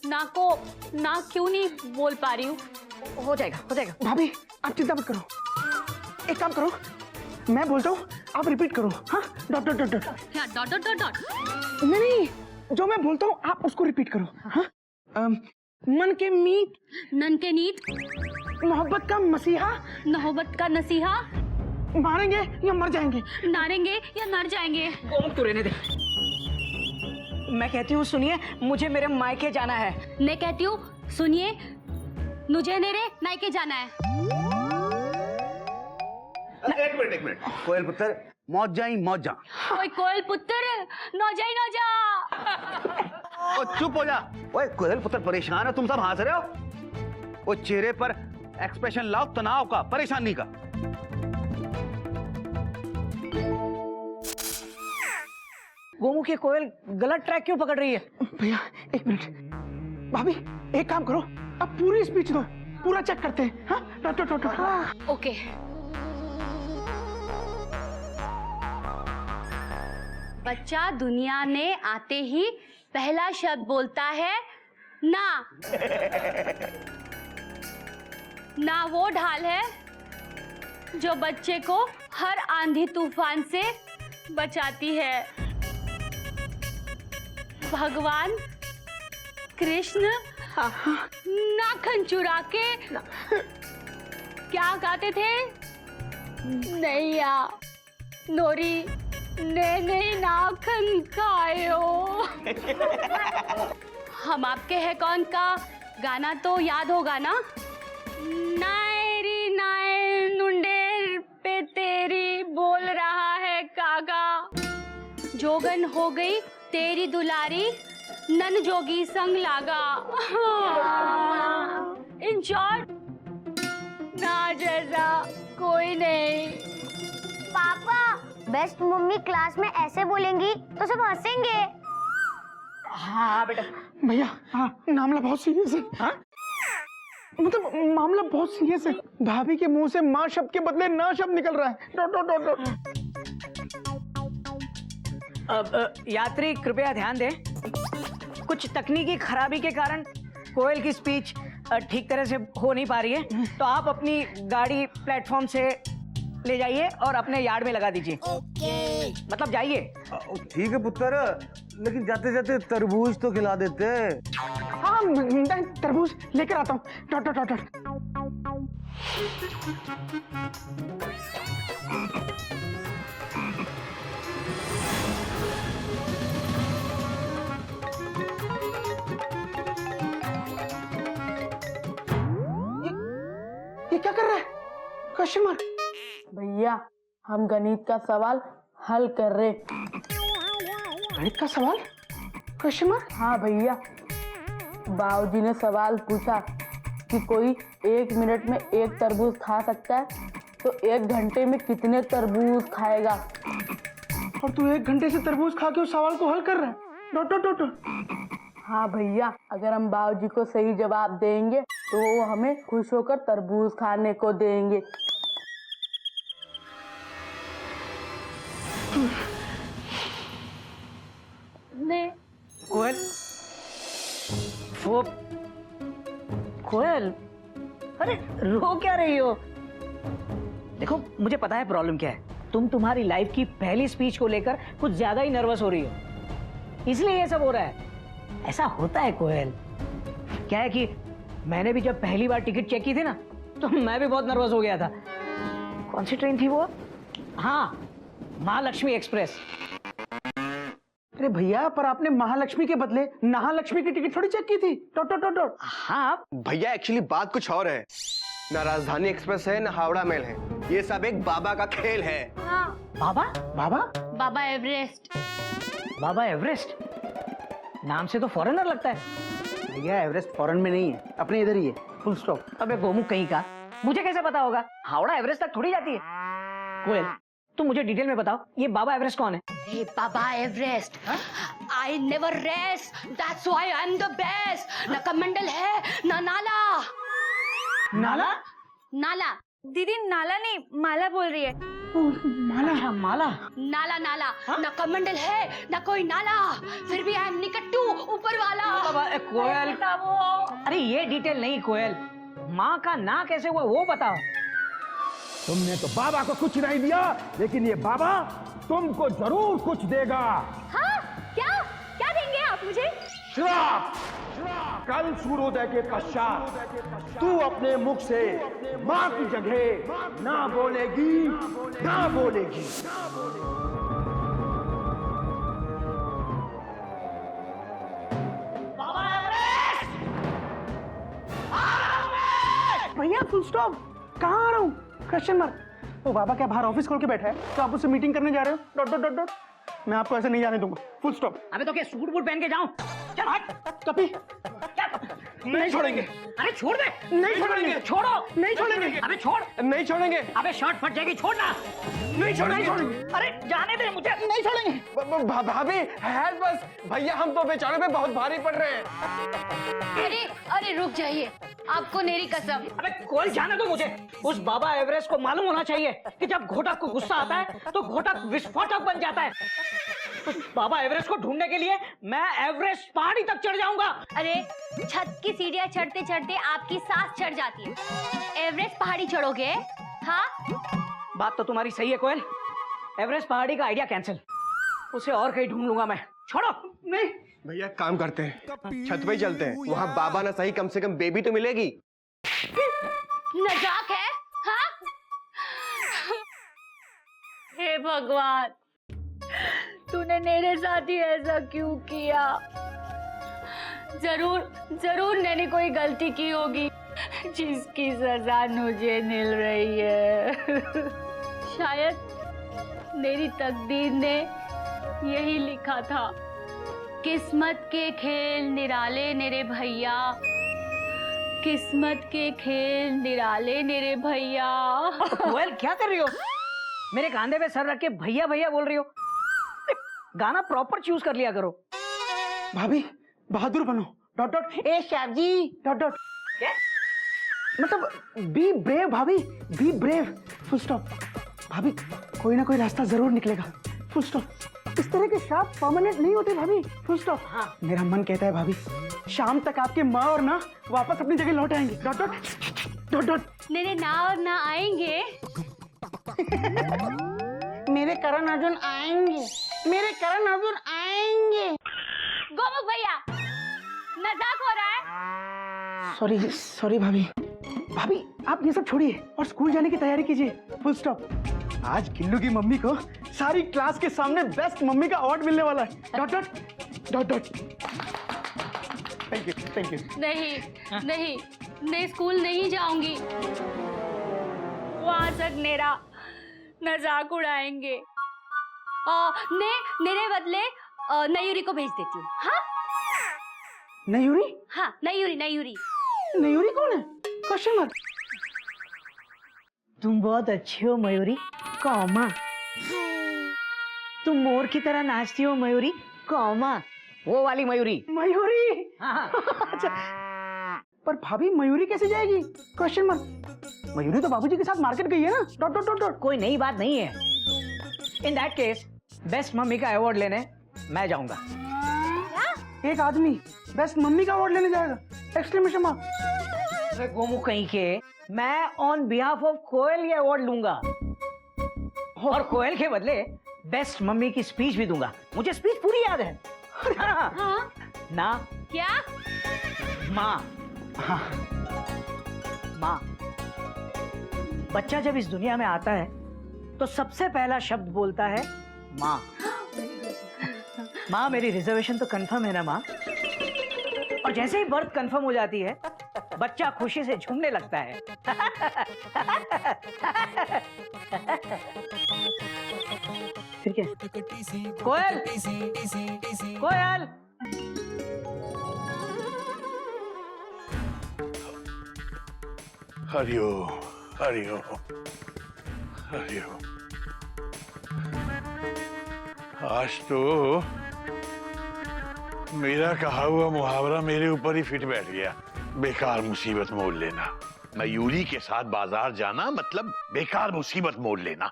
ना क्यों नहीं बोल पा रही हूँ? हो जाएगा हो जाएगा। भाभी आप चिंता मत करो, एक काम करो, मैं बोलता हूँ आप रिपीट करो। हाँ, डॉट डॉट डॉट डॉट। क्या डॉट डॉट डॉट डॉट? नहीं, जो मैं बोलता हूँ आप उसको रिपीट करो। हाँ, मन के मीत, नन के नीत, मोहब्बत का मसीहा, मोहब्बत का नसीहा, मारेंगे या मर जाएंगे, नारेंगे या मर जाएंगे। गोमुख तू रहने दे। मैं कहती हूँ सुनिए, मुझे मेरे मायके जाना है। मैं कहती हूँ सुनिए, मुझे मेरे मायके जाना है। एक मिनट कोयल पुत्र, मौज जाई मौज जा। कोई कोयल पुत्र नौजा। ओ चुप हो जा। ओए कोयल पुत्र परेशान है, तुम सब हंस रहे हो। वो चेहरे पर एक्सप्रेशन लाओ, तनाव का, परेशानी का। गोमुख ये कोयल गलत ट्रैक क्यों पकड़ रही है? भैया एक मिनट, भाभी एक काम करो, अब पूरी स्पीच दो, पूरा चेक करते हैं। हाँ, डॉट डॉट डॉट। ओके। बच्चा दुनिया में आते ही पहला शब्द बोलता है ना। ना वो ढाल है जो बच्चे को हर आंधी तूफान से बचाती है। भगवान कृष्ण नाखन चुरा के क्या गाते थे? नैया नोरी ने नाखन खायो। हम आपके हैं कौन का गाना तो याद होगा ना? नायरी नाय नुंडेर पे तेरी बोल रहा है कागा, जोगन हो गई तेरी दुलारी, नन जोगी संग लागा। इन शॉर्ट, ना जैसा कोई नहीं। पापा, बेस्ट मम्मी क्लास में ऐसे बोलेंगी तो सब हंसेंगे। हाँ बेटा। भैया हाँ, मामला बहुत सीरियस है। हाँ? मतलब मामला बहुत सीरियस है। भाभी के मुंह से माँ शब्द के बदले ना शब्द निकल रहा है। Dot dot dot dot. अब यात्री कृपया ध्यान दें, कुछ तकनीकी खराबी के कारण कोयल की स्पीच ठीक तरह से हो नहीं पा रही है, तो आप अपनी गाड़ी प्लेटफॉर्म से ले जाइए और अपने यार्ड में लगा दीजिए। मतलब जाइए। ठीक है पुत्र, लेकिन जाते जाते तरबूज तो खिला देते। हाँ, मैं तरबूज लेकर आता हूँ। Dot dot dot dot. ये क्या कर रहा है? Question mark. भैया हम गणित का सवाल हल कर रहे। गणित का सवाल? Question mark. हाँ भैया, बाबूजी ने सवाल पूछा कि कोई 1 मिनट में 1 तरबूज खा सकता है, तो 1 घंटे में कितने तरबूज खाएगा? और तू 1 घंटे से तरबूज खा के उस सवाल को हल कर रहा है? Dot dot dot dot. हाँ भैया, अगर हम बाबूजी को सही जवाब देंगे तो वो हमें खुश होकर तरबूज खाने को देंगे। कोयल, वो कोयल, अरे रो क्या रही हो? देखो मुझे पता है प्रॉब्लम क्या है। तुम्हारी लाइफ की पहली स्पीच को लेकर कुछ ज्यादा ही नर्वस हो रही हो, इसलिए ये सब हो रहा है। ऐसा होता है कोयल। क्या है कि मैंने भी जब पहली बार टिकट चेक की थी ना, तो मैं भी बहुत नर्वस हो गया था। कौन सी ट्रेन थी वो? हाँ, महालक्ष्मी एक्सप्रेस। अरे भैया, पर आपने महालक्ष्मी के बदले महालक्ष्मी की टिकट थोड़ी चेक की थी। Dot dot dot dot. हाँ भैया एक्चुअली बात कुछ और है। ना राजधानी एक्सप्रेस है, ना हावड़ा मेल है। ये सब एक बाबा का खेल है। हाँ। बाबा? बाबा? बाबा एवरेस्ट। बाबा एवरेस्ट? नाम से तो फॉरेनर लगता है। भैया एवरेस्ट फॉरेन में नहीं है, अपने इधर ही है। Full stop. अबे गोमुख कहीं का, मुझे कैसे पता होगा? हावड़ा एवरेस्ट तक थोड़ी जाती है। कोयल, तुम मुझे डिटेल में बताओ, ये बाबा एवरेस्ट कौन है? Hey, Baba Everest. I never rest. That's why I'm the best. ना कमंडल है, ना नाला। नाला? नाला। दीदी नाला नहीं, माला बोल रही है। माला? अच्छा, माला। नाला नाला। ना कमंडल है, ना कोई नाला, फिर भी आई एम निकट्टू ऊपर वाला। कोयल, था वो। अरे ये डिटेल नहीं कोयल, माँ का ना कैसे हुआ वो बताओ। तुमने तो बाबा को कुछ नहीं दिया, लेकिन ये बाबा तुमको जरूर कुछ देगा। हाँ, क्या क्या देंगे आप मुझे? श्राप। कल सूर्योदय के पश्चात तू अपने मुख से माँ की जगह ना बोलेगी, ना बोलेगी। भैया फुल स्टॉप, कहाँ आ रहा हूँ? Question mark. वो बाबा क्या बाहर ऑफिस खोल के बैठा है, तो आप उससे मीटिंग करने जा रहे हो? Dot dot dot dot. मैं आपको ऐसे नहीं जाने दूंगा, फुल स्टॉप। अबे तो क्या सूट बूट पहन के जाऊं? चल हट। कपी, क्या? नहीं छोड़ेंगे। अरे छोड़ दे। नहीं छोड़ेंगे। छोड़ो। नहीं छोड़ेंगे। अबे छोड़। नहीं छोड़ेंगे। अबे शर्ट फट जाएगी, छोड़ना। नहीं छोड़ेंगे। अरे जाने दे मुझे। नहीं छोड़ेंगे। भाभी हेल्प बस, भैया हम तो बेचारों पे बहुत भारी पड़ रहे हैं। अरे अरे रुक जाइए, आपको मेरी कसम। अबे कोई जाने दो मुझे। उस बाबा एवरेस्ट को मालूम होना चाहिए कि जब घोटक को गुस्सा आता है तो घोटक विस्फोटक बन जाता है। उस बाबा एवरेस्ट को ढूंढने के लिए मैं एवरेस्ट पहाड़ी तक चढ़ जाऊंगा। अरे छत की सीढ़ियां चढ़ते चढ़ते आपकी सांस चढ़ जाती है, एवरेस्ट पहाड़ी चढ़ोगे? हाँ, बात तो तुम्हारी सही है कोयल, एवरेस्ट पहाड़ी का आइडिया कैंसिल, उसे और कहीं ढूंढ लूंगा मैं। छोड़ो। नहीं भैया काम करते हैं, छत पे ही चलते हैं, वहाँ बाबा ना सही कम से कम बेबी तो मिलेगी। मजाक है? हाँ? हे भगवान, तूने मेरे साथ ही ऐसा क्यों किया? जरूर जरूर मैंने कोई गलती की होगी जिसकी सजा मुझे मिल रही है। शायद मेरी तकदीर ने यही लिखा था, किस्मत के खेल निराले मेरे भैया, किस्मत के खेल निराले मेरे भैया। कोयल क्या कर रही हो? मेरे कांधे पे सर रख के भैया भैया बोल रही हो? गाना प्रॉपर चूज कर लिया करो। भाभी बहादुर बनो, डॉट डॉट। ए श्याम जी, डॉट डॉट। क्या? मतलब बी ब्रेव भाभी, बी ब्रेव, फुल स्टॉप। भाभी कोई ना कोई रास्ता जरूर निकलेगा, फुल स्टॉप। इस तरह के श्राप परमानेंट नहीं होते भाभी, फुल स्टॉप। हाँ। मेरा मन कहता है भाभी, शाम तक आपके माँ और ना वापस अपनी जगह लौट आएंगे, डॉट डॉट डॉट डॉट। मेरे ना और ना आएंगे। मेरे करण अर्जुन आएंगे, मेरे करण अर्जुन आएंगे। गोमुख भैया, मजाक हो रहा है? सॉरी सॉरी भाभी। भाभी आप ये सब छोड़िए और स्कूल जाने की तैयारी कीजिए, फुल स्टॉप। आज किल्लू की मम्मी को सारी क्लास के सामने बेस्ट मम्मी का अवार्ड मिलने वाला है, dot dot dot dot. Thank you thank you. नहीं नहीं, मैं स्कूल नहीं जाऊंगी, वहां तक मेरा मजाक उड़ाएंगे। मैं मेरे बदले नयूरी को भेज देती हूँ। हाँ नयूरी? हाँ, नयूरी नयूरी। नयूरी कौन है? Question mark. तुम बहुत अच्छी हो मयूरी, कॉमा। तुम मोर की तरह नाचती हो मयूरी, कॉमा। वो वाली मयूरी। मयूरी? हाँ। अच्छा, पर भाभी मयूरी कैसे जाएगी? Question mark. मयूरी तो बाबूजी के साथ मार्केट गई है ना, डॉट डॉट डॉट डॉट। कोई नई बात नहीं है। In that case best mummy का अवार्ड लेने मैं जाऊंगा। एक आदमी बेस्ट मम्मी का अवार्ड लेने जाएगा, एक्सक्लेमेशन मार्क। अरे गोमुख कहीं के, मैं ऑन बिहाफ ऑफ कोयल ये अवार्ड लूंगा और कोयल के बदले बेस्ट मम्मी की स्पीच भी दूंगा। मुझे स्पीच पूरी याद है। हाँ? ना क्या? माँ। हाँ। माँ। बच्चा जब इस दुनिया में आता है तो सबसे पहला शब्द बोलता है माँ। माँ मेरी रिजर्वेशन तो कंफर्म है ना माँ? और जैसे ही बर्थ कंफर्म हो जाती है बच्चा खुशी से झूमने लगता है। फिर क्या? कोयल, कोयल। हरिओ हरिओ हरिओ। आज तो मेरा कहा हुआ मुहावरा मेरे ऊपर ही फिट बैठ गया, बेकार मुसीबत मोल लेना। मयूरी के साथ बाजार जाना मतलब बेकार मुसीबत मोल लेना।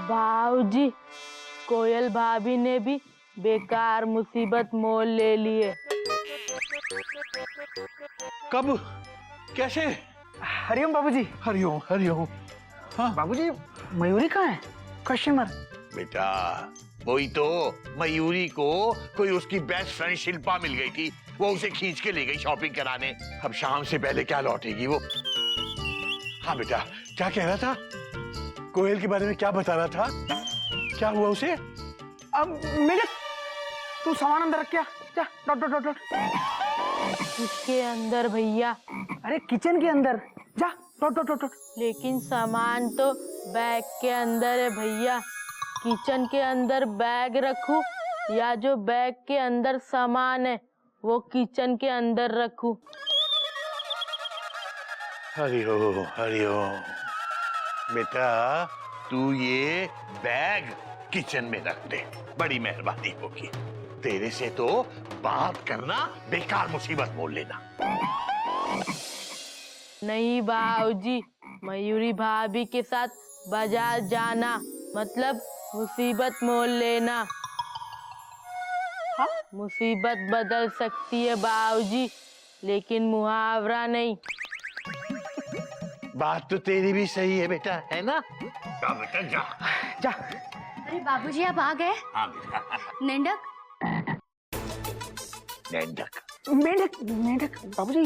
बाबूजी, कोयल भाभी ने भी बेकार मुसीबत मोल ले लिए। कब? कैसे? हरिओम बाबूजी। हरिओम हरिओम। हाँ बाबूजी मयूरी कहाँ है? Question mark. बेटा वही तो, मयूरी को कोई उसकी बेस्ट फ्रेंड शिल्पा मिल गई थी, वो उसे खींच के ले गई शॉपिंग कराने। अब शाम से पहले क्या लौटेगी वो। हाँ बेटा, क्या कह रहा था? कोयल के बारे में क्या बता रहा था? क्या हुआ उसे? अब मेरे तू सामान अंदर रख क्या? जा डॉट डॉट डॉट डॉट। इसके अंदर भैया। अरे किचन के अंदर जा डॉट डॉट डॉट डॉट। लेकिन सामान तो बैग के अंदर है भैया। किचन के अंदर बैग रखूं या जो बैग के अंदर सामान है वो किचन के अंदर रखूं? हरिओम हरिओम। बेटा तू ये बैग किचन में रख दे, बड़ी मेहरबानी होगी। तेरे से तो बात करना बेकार मुसीबत मोल लेना। नहीं बाबूजी, मयूरी भाभी के साथ बाजार जाना मतलब मुसीबत मोल लेना। हाँ? मुसीबत बदल सकती है बाबूजी, लेकिन मुहावरा नहीं। बात तो तेरी भी सही है बेटा, है ना? जा बेटा जा जा। अरे बाबूजी आप आ गए। हाँ बेटा। नेंडक मेंढक। मेंढक मेंढक बाबूजी।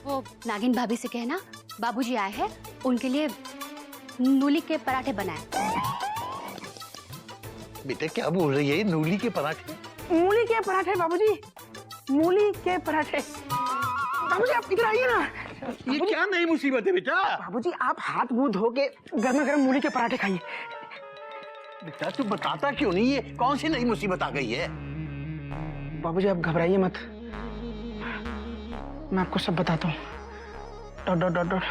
वो नागिन भाभी से कहना बाबूजी आए हैं, उनके लिए मूली के पराठे बनाए। बेटा क्या बोल रही है? मूली के पराठे? मूली के पराठे बाबूजी, मूली के पराठे। बाबूजी आप इधर आइए ना। ये क्या नई मुसीबत है बेटा? बाबूजी आप हाथ मुंह धो के गर्मा गर्म मूली के पराठे खाइए। बेटा तू बताता क्यों नहीं? ये कौन सी नई मुसीबत आ गई है? बाबूजी आप घबराइए मत, मैं आपको सब बताता हूँ। Dot dot dot dot.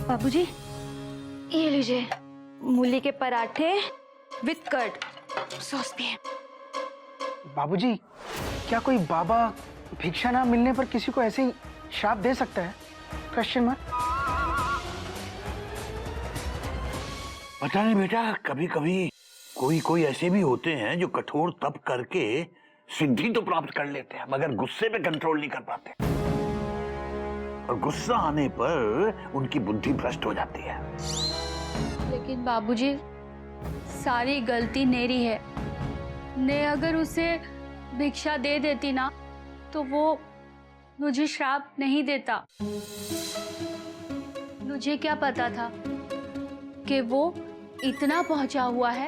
बाबूजी ये लीजिए मूली के पराठे विद कर्ड, सॉस भी है। बाबूजी क्या कोई बाबा भिक्षा ना मिलने पर किसी को ऐसे ही श्राप दे सकता है? Question mark. पता नहीं बेटा, कभी कभी कोई कोई ऐसे भी होते हैं जो कठोर तप करके सिद्धि तो प्राप्त कर लेते हैं, मगर गुस्से पे कंट्रोल नहीं कर पाते, और गुस्सा आने पर उनकी बुद्धि भ्रष्ट हो जाती है। लेकिन बाबूजी सारी गलती मेरी है। ने अगर उसे भिक्षा दे देती ना तो वो मुझे श्राप नहीं देता। मुझे क्या पता था कि वो इतना पहुंचा हुआ है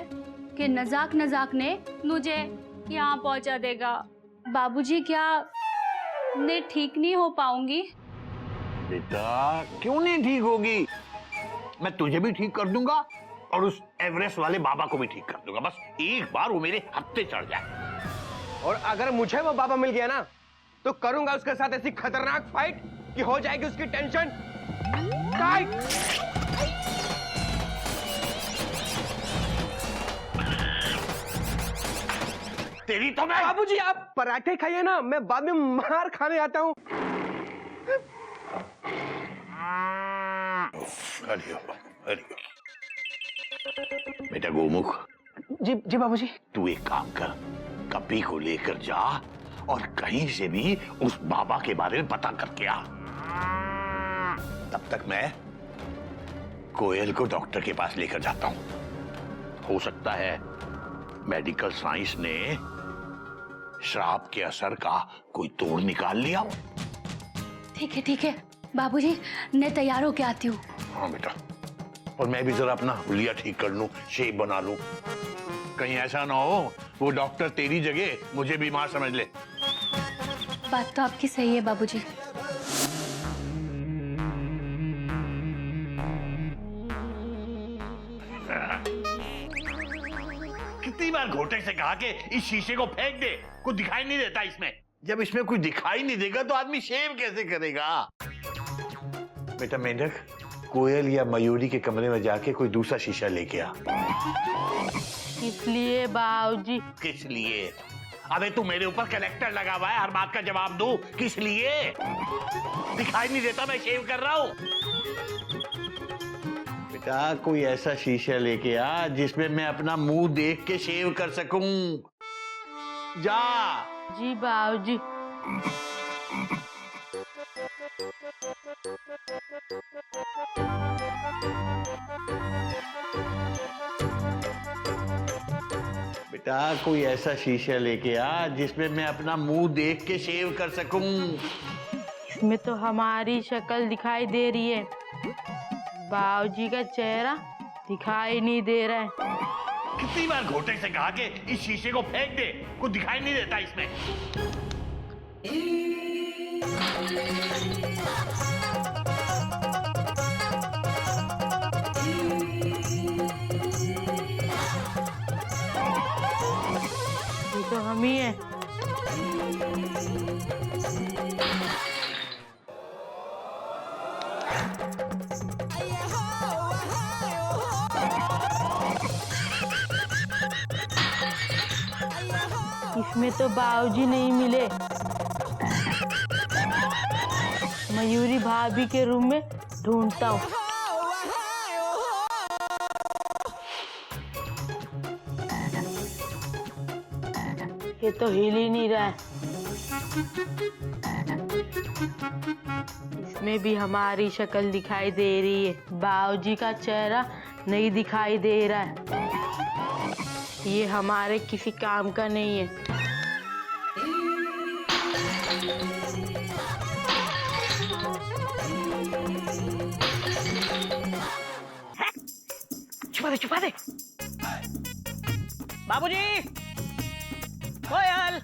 कि नजाक नजाक ने मुझे यहाँ पहुंचा देगा। बाबूजी क्या मैं ठीक नहीं हो पाऊंगी? बेटा क्यों नहीं ठीक होगी? मैं तुझे भी ठीक कर दूंगा और उस एवरेस्ट वाले बाबा को भी ठीक कर दूंगा। बस एक बार वो मेरे हत्थे चढ़ जाए। और अगर मुझे वो बाबा मिल गया ना तो करूंगा उसके साथ ऐसी खतरनाक फाइट कि हो जाएगी उसकी टेंशन टाइट। तेरी तो मैं। बाबूजी आप पराठे खाइए ना, मैं बाद में मार खाने आता हूँ। बेटा गोमुख, जी जी बाबूजी। तू एक काम कर, कपी को लेकर जा और कहीं से भी उस बाबा के बारे में पता करके आ। तब तक मैं कोयल को डॉक्टर के पास लेकर जाता हूं। हो सकता है मेडिकल साइंस ने श्राप के असर का कोई तोड़ निकाल लिया हो। ठीक है बाबूजी, मैं तैयार होके आती हूँ। हाँ बेटा, और मैं भी जरा अपना हुलिया ठीक कर लूं, शेप बना लूं। कहीं ऐसा ना हो वो डॉक्टर तेरी जगह मुझे बीमार समझ ले। बात तो आपकी सही है बाबूजी। कितनी बार घोटे से कहा कि इस शीशे को फेंक दे, कुछ दिखाई नहीं देता इसमें। जब इसमें कुछ दिखाई नहीं देगा तो आदमी शेव कैसे करेगा? बेटा मेंढक, कोयल या मयूरी के कमरे में जाके कोई दूसरा शीशा लेके आ। इसलिए बाबूजी। किस लिए? अबे तू मेरे ऊपर कलेक्टर लगा हुआ है, हर बात का जवाब दूं किस लिए? दिखाई नहीं देता मैं शेव कर रहा हूं? बेटा कोई ऐसा शीशा लेके आ जिसमें मैं अपना मुंह देख के शेव कर सकूं। जा। जी बाबूजी। बेटा कोई ऐसा शीशा लेके आ जिसमें मैं अपना मुंह देख के शेव कर सकूं। इसमें तो हमारी शक्ल दिखाई दे रही है, बाबूजी का चेहरा दिखाई नहीं दे रहा है। कितनी बार घोटे से कहा कि इस शीशे को फेंक दे, कुछ दिखाई नहीं देता इसमें। ये तो हम ही है। इसमें तो बाबूजी नहीं मिले। मयूरी भाभी के रूम में ढूंढता हूँ। ये तो हिल ही नहीं रहा है। इसमें भी हमारी शक्ल दिखाई दे रही है, बाबूजी का चेहरा नहीं दिखाई दे रहा है। ये हमारे किसी काम का नहीं है। छुपा दे। बाबूजी, कोयल,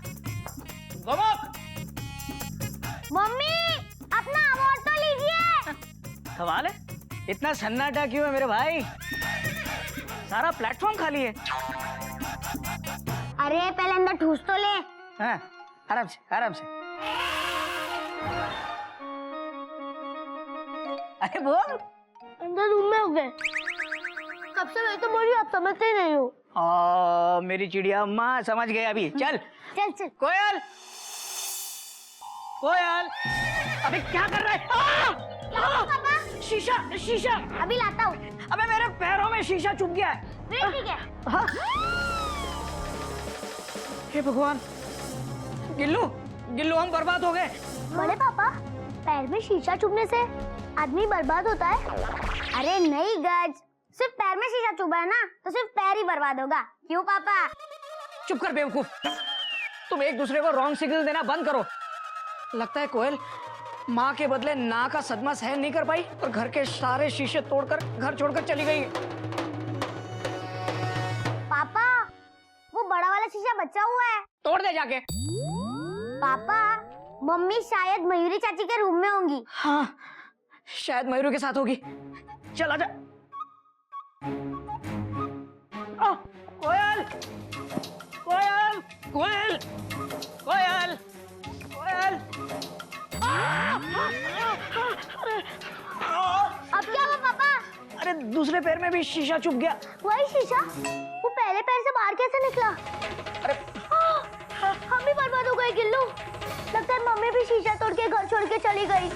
गोमुख। मम्मी अपना अवार्ड तो लीजिए। कमाल है, इतना सन्नाटा क्यों है मेरे भाई? सारा प्लेटफॉर्म खाली है। अरे पहले अंदर ठूस तो ले। हाँ, आराम से आराम से। अरे बोल। अंदर रूम में हो गए। कब से मैं तो बोली, आप समझते नहीं हो। मेरी चिड़िया माँ समझ गए अभी। चल चल चल। कोयल, कोयल, अबे क्या कर रहा है? पापा शीशा शीशा। अभी लाता हूँ। अबे मेरे पैरों में शीशा चुभ गया है। ठीक है। हाँ? हे भगवान, गिल्लू गिल्लू हम बर्बाद हो गए। बड़े पापा, पैर में शीशा चुभने से आदमी बर्बाद होता है? अरे नहीं गज, सिर्फ पैर में शीशा चुभा है ना, तो सिर्फ पैर ही बर्बाद होगा। क्यों पापा? चुप कर बेवकूफ, तुम एक दूसरे को रॉन्ग सिग्नल देना बंद करो। लगता है कोयल माँ के बदले ना का सदमा सहन नहीं कर पाई और घर के सारे शीशे तोड़कर घर छोड़कर चली गई। पापा वो बड़ा वाला शीशा बचा हुआ है, तोड़ दे जाके। पापा मम्मी शायद मयूरी चाची के रूम में होंगी। हाँ शायद मयूरी के साथ होगी। चल आजा। कोयल कोयल कोयल कोयल कोयल। अब क्या हुआ पापा? अरे दूसरे पैर में भी शीशा चुभ गया। वही शीशा, वो पहले पैर से बाहर कैसे निकला? अरे हम भी बर्बाद हो गए गिल्लू। लगता है मम्मी भी शीशा तोड़ के घर छोड़ के चली गई।